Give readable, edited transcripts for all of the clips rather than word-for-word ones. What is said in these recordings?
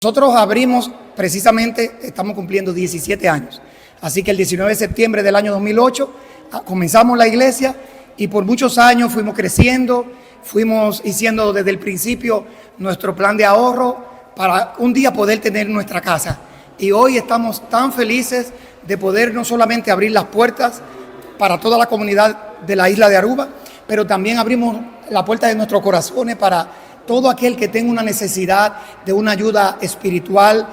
Nosotros abrimos, precisamente, estamos cumpliendo 17 años. Así que el 19 de septiembre del año 2008 comenzamos la iglesia y por muchos años fuimos creciendo, fuimos haciendo desde el principio nuestro plan de ahorro para un día poder tener nuestra casa. Y hoy estamos tan felices de poder no solamente abrir las puertas para toda la comunidad de la isla de Aruba, pero también abrimos la puerta de nuestros corazones para todo aquel que tenga una necesidad de una ayuda espiritual,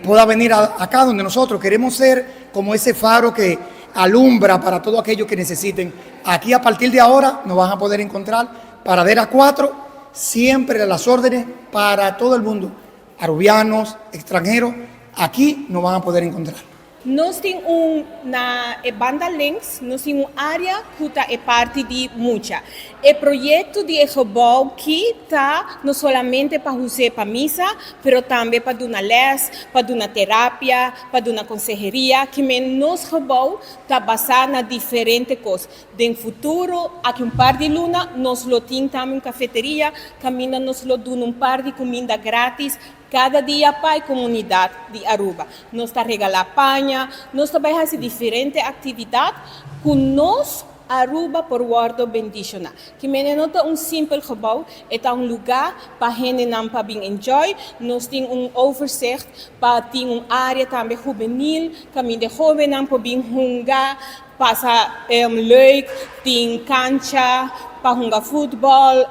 pueda venir acá donde nosotros queremos ser como ese faro que alumbra para todo aquello que necesiten. Aquí a partir de ahora nos van a poder encontrar Paradera 4, siempre a las órdenes para todo el mundo, arubianos, extranjeros, aquí nos van a poder encontrar. Nós temos na banda Links, nós temos uma área que é parte de muita. O projeto de Ejobol que está não somente para usar para missa, mas também para dar les, para dar terapia, para dar consejeria, que nos Ejobol está baseado na diferentes coisas. No futuro, aqui par de luna, nós temos também uma cafeteria, caminha nós damos par de comida grátis. Cada dia para a comunidade de Aruba. Nós está regalar panha, nós também fazemos diferentes atividades com nós Aruba por World Bendicional. Que não é simples gebouw, é lugar para a gente não para bem enjoy. Nós temos overzicht para ter uma área também juvenil, caminho de jovem não para bem jogar, passa leuk, tem cancha para jogar futebol,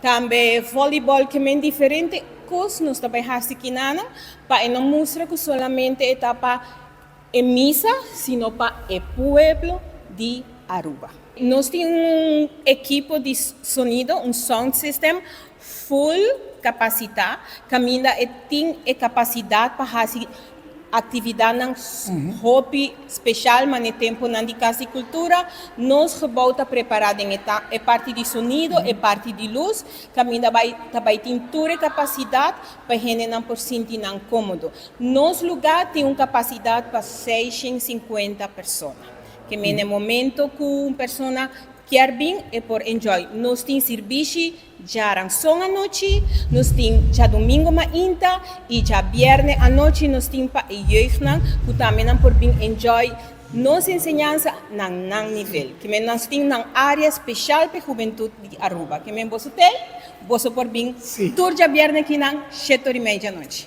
também voleibol, que é diferente. Nós também fazemos para não mostrar que solamente está para a missa, sino para o povo de Aruba. Nós temos um equipo de sonido, um sound system full capacidade, que ainda tem a capacidade para fazer atividade hobby especial, mas no tempo de casa e cultura, nós gebouw está preparado em a parte de sonido, a parte de luz, que ainda vai ter toda a capacidade para a gente não por sentir cômodo. Nosso lugar tem uma capacidade para 650 pessoas, que no momento que uma pessoa quer bem é por enjoy. Nós temos serviço já ranção à noite, nós temos já domingo ainda e já viernes à noite nós temos para a jeugd que também por bem enjoy. Nossa ensinança não nível, que nós temos uma área especial para a juventude de Aruba, que você tem, você por bem, todo dia viernes aqui na 7h30 da noite.